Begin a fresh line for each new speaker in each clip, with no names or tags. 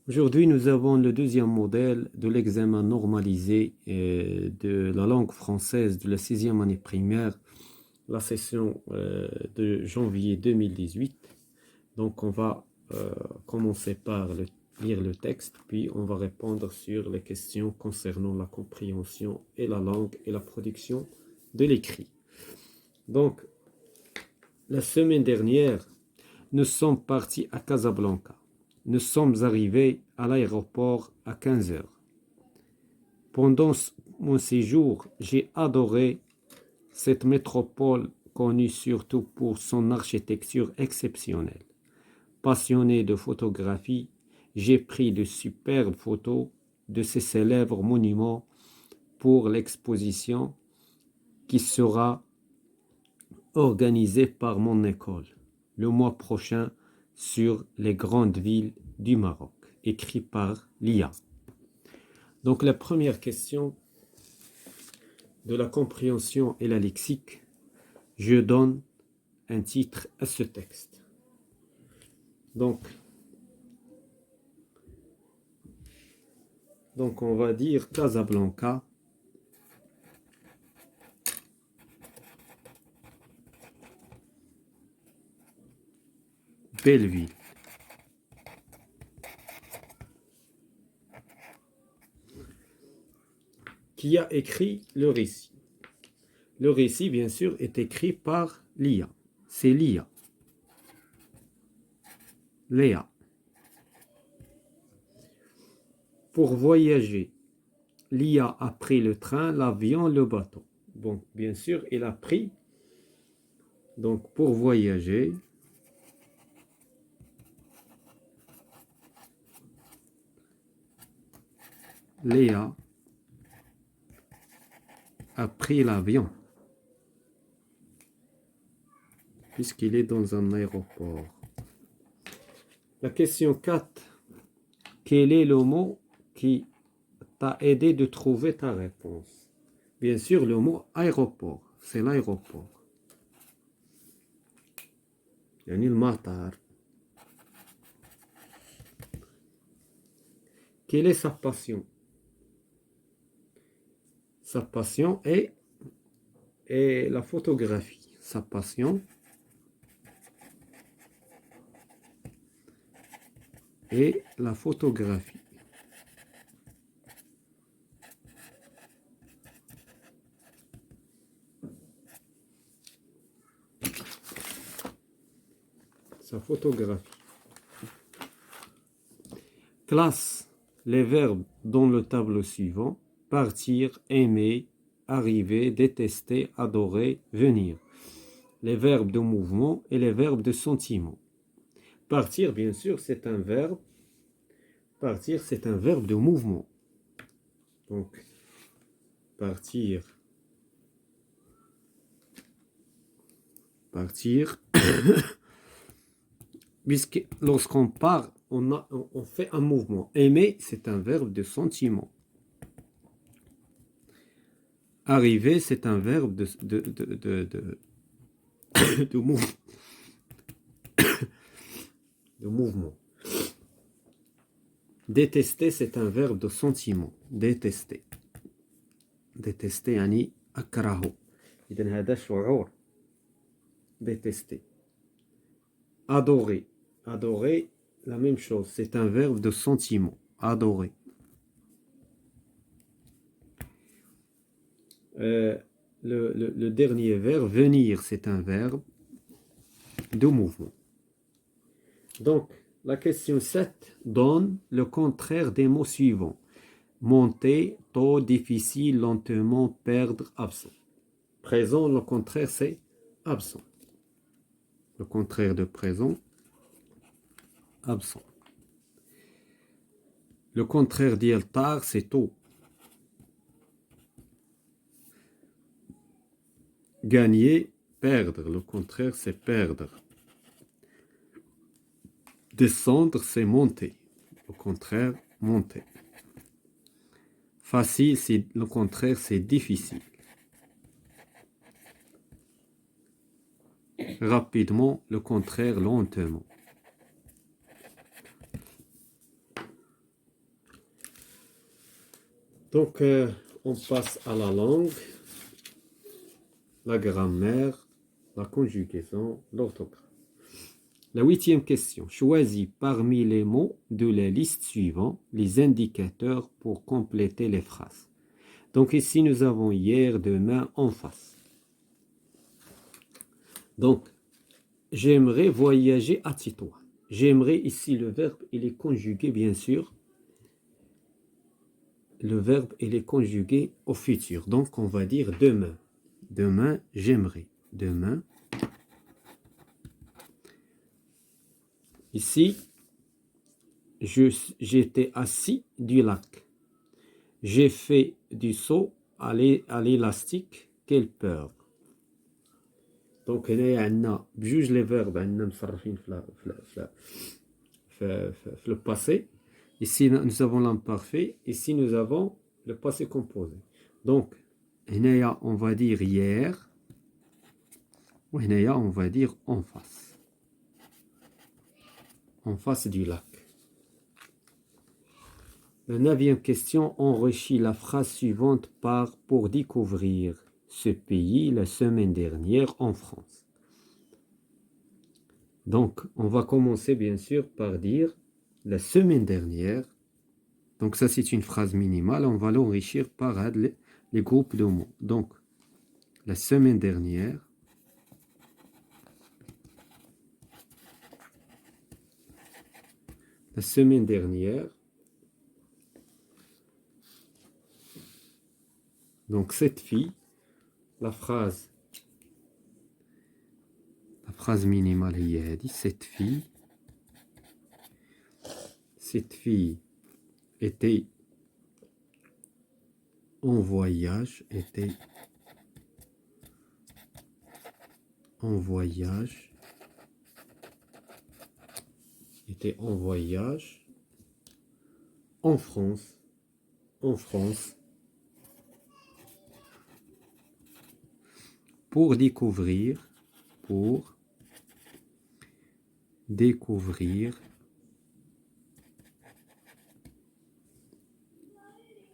Aujourd'hui, nous avons le deuxième modèle de l'examen normalisé de la langue française de la sixième année primaire, la session de janvier 2018. Donc, on va commencer par lire le texte, puis on va répondre sur les questions concernant la compréhension et la langue et la production de l'écrit. Donc, la semaine dernière, nous sommes partis à Casablanca. Nous sommes arrivés à l'aéroport à 15 heures. Pendant mon séjour, j'ai adoré cette métropole connue surtout pour son architecture exceptionnelle. Passionné de photographie, j'ai pris de superbes photos de ces célèbres monuments pour l'exposition qui sera organisée par mon école le mois prochain sur les grandes villes du Maroc, écrit par l'IA. Donc la première question de la compréhension et la lexique, je donne un titre à ce texte. Donc on va dire Casablanca, belle ville. Qui a écrit le récit? Le récit, bien sûr, est écrit par l'IA. C'est l'IA. Léa. Pour voyager, l'IA a pris le train, l'avion, le bateau. Donc, bien sûr, il a pris. Donc, pour voyager, Léa a pris l'avion. Puisqu'il est dans un aéroport. La question 4. Quel est le mot qui t'a aidé de trouver ta réponse? Bien sûr, le mot aéroport. C'est l'aéroport. يعني المطار. Quelle est sa passion? Sa passion est la photographie. Sa passion est la photographie. Sa photographie. Classe les verbes dans le tableau suivant. Partir, aimer, arriver, détester, adorer, venir. Les verbes de mouvement et les verbes de sentiment. Partir, bien sûr, c'est un verbe. Partir, c'est un verbe de mouvement. Donc, partir. Partir. Puisque lorsqu'on part, on fait un mouvement. Aimer, c'est un verbe de sentiment. Arriver, c'est un verbe de mouvement. Détester, c'est un verbe de sentiment. Détester. Détester, يعني أكره. إذن هذا شعور. Détester. Adorer. Adorer, la même chose. C'est un verbe de sentiment. Adorer. Le dernier verbe, venir, c'est un verbe de mouvement. Donc, la question 7 donne le contraire des mots suivants. Monter, tôt, difficile, lentement, perdre, absent. Présent, le contraire, c'est absent. Le contraire de présent, absent. Le contraire d'hier tard, c'est tôt. Gagner, perdre. Le contraire, c'est perdre. Descendre, c'est monter. Le contraire, monter. Facile, c'est le contraire, c'est difficile. Rapidement, le contraire, lentement. Donc, on passe à la langue, la grammaire, la conjugaison, l'orthographe. La 8e question. Choisis parmi les mots de la liste suivante les indicateurs pour compléter les phrases. Donc ici, nous avons hier, demain, en face. Donc, j'aimerais voyager à Tétouan. J'aimerais, ici, le verbe, il est conjugué, bien sûr. Le verbe, il est conjugué au futur. Donc, on va dire demain. Demain, j'aimerais. Demain. Ici, j'étais assis du lac. J'ai fait du saut à l'élastique. Quelle peur. Donc, هنا عندنا بجوج les verbes عندنا مصرفين في le passé. Ici, nous avons l'imparfait. Ici, nous avons le passé composé. Donc, هنايا, on va dire hier. وهنايا, on va dire en face. En face du lac. La 9e question, enrichit la phrase suivante par pour découvrir ce pays la semaine dernière en France. Donc, on va commencer bien sûr par dire la semaine dernière. Donc, ça c'est une phrase minimale. On va l'enrichir par les groupes de mots. Donc, la semaine dernière. La semaine dernière. Donc, cette fille, la phrase minimale, il y a dit cette fille était en voyage, était en voyage en France, pour découvrir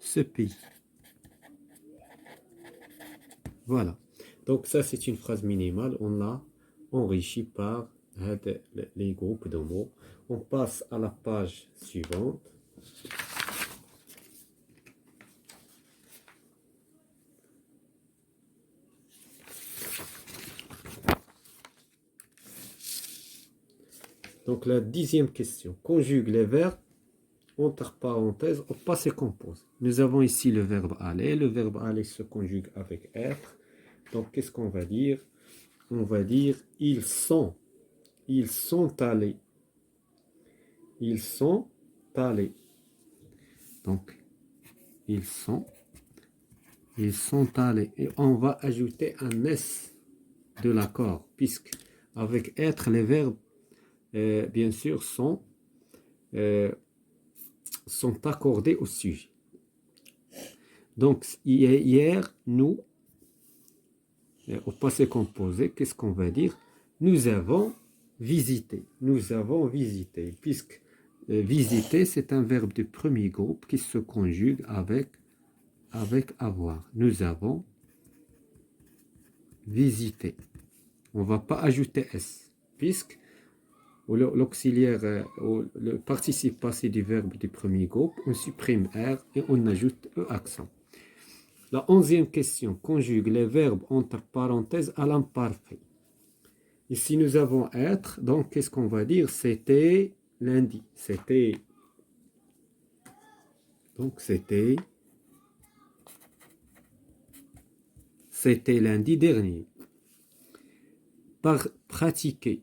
ce pays. Voilà. Donc ça c'est une phrase minimale. On l'a enrichie par les groupes de mots. On passe à la page suivante. Donc la 10e question. Conjugue les verbes entre parenthèses au passé composé. Nous avons ici le verbe aller. Le verbe aller se conjugue avec être. Donc qu'est-ce qu'on va dire? On va dire ils sont allés. Ils sont allés. Donc ils sont allés. Et on va ajouter un S de l'accord, puisque avec être, les verbes, bien sûr, sont accordés au sujet. Donc, hier, nous, au passé composé, qu'est-ce qu'on va dire? Nous avons visité. Nous avons visité, puisque visiter, c'est un verbe du premier groupe qui se conjugue avec avoir. Nous avons visité. On ne va pas ajouter S, puisque l'auxiliaire, le participe passé du verbe du premier groupe, on supprime R et on ajoute E accent. La 11e question, conjugue les verbes entre parenthèses à l'imparfait. Ici, nous avons être, donc qu'est-ce qu'on va dire? C'était lundi. C'était lundi dernier. Par pratiquer.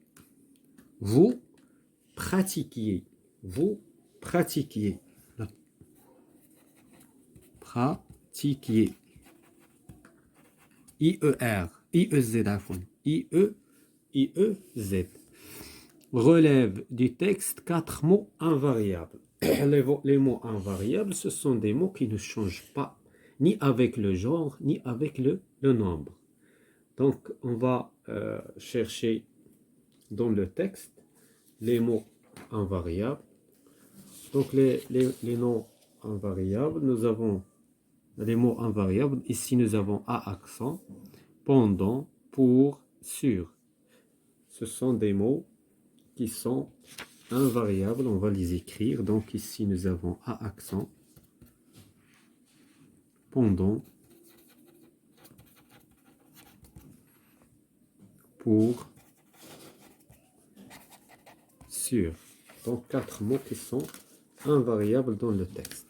Vous pratiquiez. Pratiquiez. IER. IEZ. Relève du texte 4 mots invariables. Les mots invariables, ce sont des mots qui ne changent pas, ni avec le genre, ni avec le nombre. Donc, on va chercher dans le texte les mots invariables. Donc, les noms invariables, nous avons les mots invariables. Ici, nous avons à accent, pendant, pour, sur. Ce sont des mots qui sont invariables. On va les écrire. Donc ici, nous avons à accent, pendant, pour, sur. Donc 4 mots qui sont invariables dans le texte.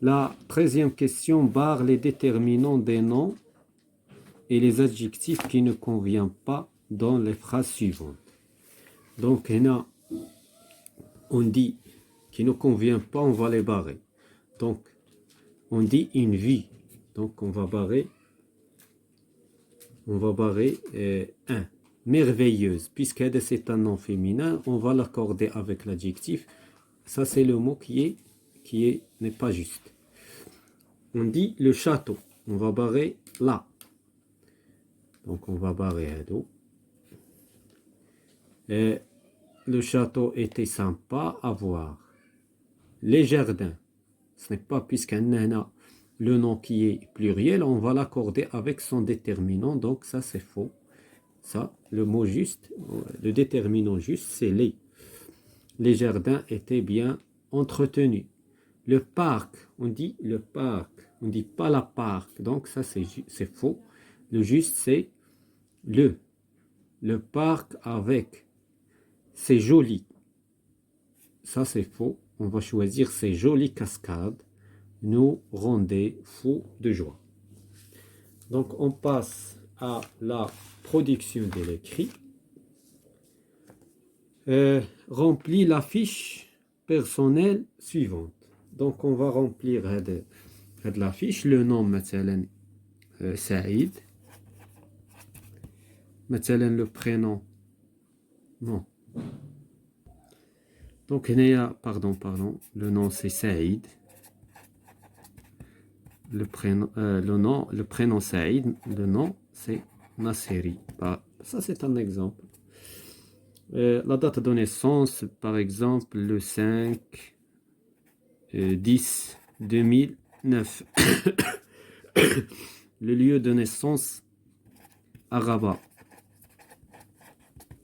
La 13e question barre les déterminants des noms et les adjectifs qui ne conviennent pas dans les phrases suivantes. Donc, on dit qui ne convient pas, on va les barrer. Donc, on dit une vie. Donc, on va barrer un. Merveilleuse. Puisque c'est un nom féminin, on va l'accorder avec l'adjectif. Ça, c'est le mot qui n'est pas juste. On dit le château. On va barrer là. Donc, on va barrer un dos. Et le château était sympa à voir. Les jardins. Ce n'est pas puisqu'un a le nom qui est pluriel, on va l'accorder avec son déterminant. Donc, ça, c'est faux. Ça, le mot juste, le déterminant juste, c'est les. Les jardins étaient bien entretenus. Le parc, on dit le parc. On ne dit pas la parc. Donc, ça, c'est faux. Le juste, c'est le. Le parc avec. C'est joli. Ça, c'est faux. On va choisir ces jolies cascades nous rendaient fous de joie. Donc, on passe à la production de l'écrit. Remplis la fiche personnelle suivante. Donc, on va remplir la fiche. Le nom, مثلا, Saïd. مثلا, le prénom. Non. Donc, pardon. Le nom, c'est Saïd. Le prénom Saïd. Le nom, c'est Nasseri. Ça, c'est un exemple. La date de naissance, par exemple, le 5/10/2009. Le lieu de naissance, Araba.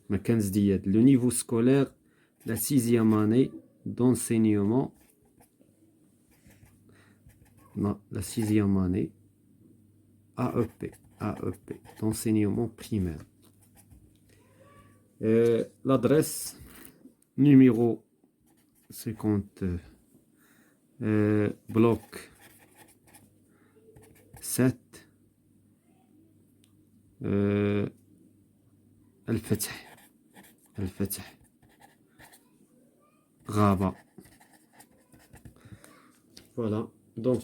Le niveau scolaire, la 6e année d'enseignement. Non, la 6e année, AEP, d'enseignement primaire. L'adresse, numéro 50, bloc 7, الفتح غابة. Voilà, donc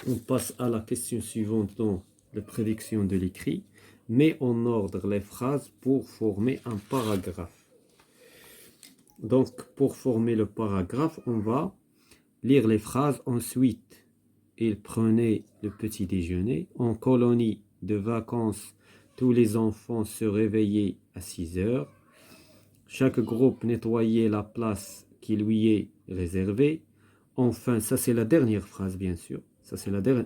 on passe à la question suivante dans la prédiction de l'écrit. Mets en ordre les phrases pour former un paragraphe. Donc, pour former le paragraphe, on va lire les phrases. Ensuite, il prenait le petit déjeuner. En colonie de vacances, tous les enfants se réveillaient à 6 heures. Chaque groupe nettoyait la place qui lui est réservée. Enfin, ça c'est la dernière phrase, bien sûr.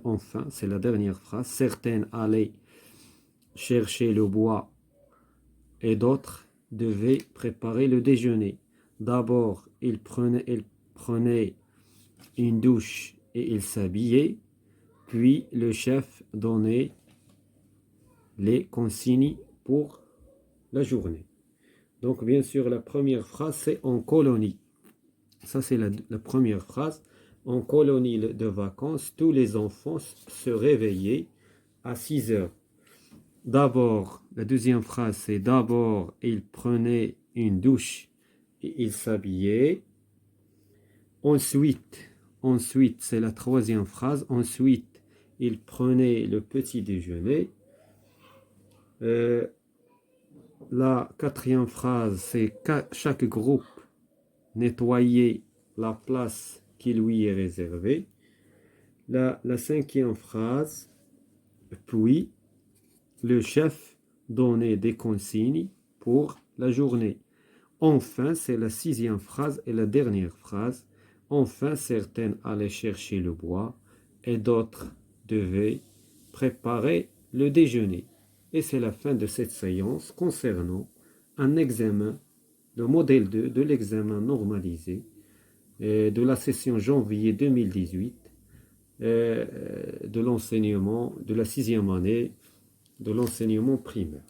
Enfin, c'est la dernière phrase. Certaines allaient chercher le bois et d'autres devaient préparer le déjeuner. D'abord, il prenait une douche et il s'habillait. Puis, le chef donnait les consignes pour la journée. Donc, bien sûr, la première phrase, c'est en colonie. Ça, c'est la première phrase. En colonie de vacances, tous les enfants se réveillaient à 6 heures. D'abord, la deuxième phrase, c'est d'abord, il prenait une douche et il s'habillait. Ensuite, c'est la troisième phrase. Ensuite, il prenait le petit déjeuner. La quatrième phrase, c'est chaque groupe nettoyait la place qui lui est réservée. La cinquième phrase, puis le chef donnait des consignes pour la journée. Enfin, c'est la sixième phrase et la dernière phrase. Enfin, certaines allaient chercher le bois et d'autres devaient préparer le déjeuner. Et c'est la fin de cette séance concernant un examen, le modèle 2 de l'examen normalisé de la session janvier 2018 de l'enseignement de la 6e année de l'enseignement primaire.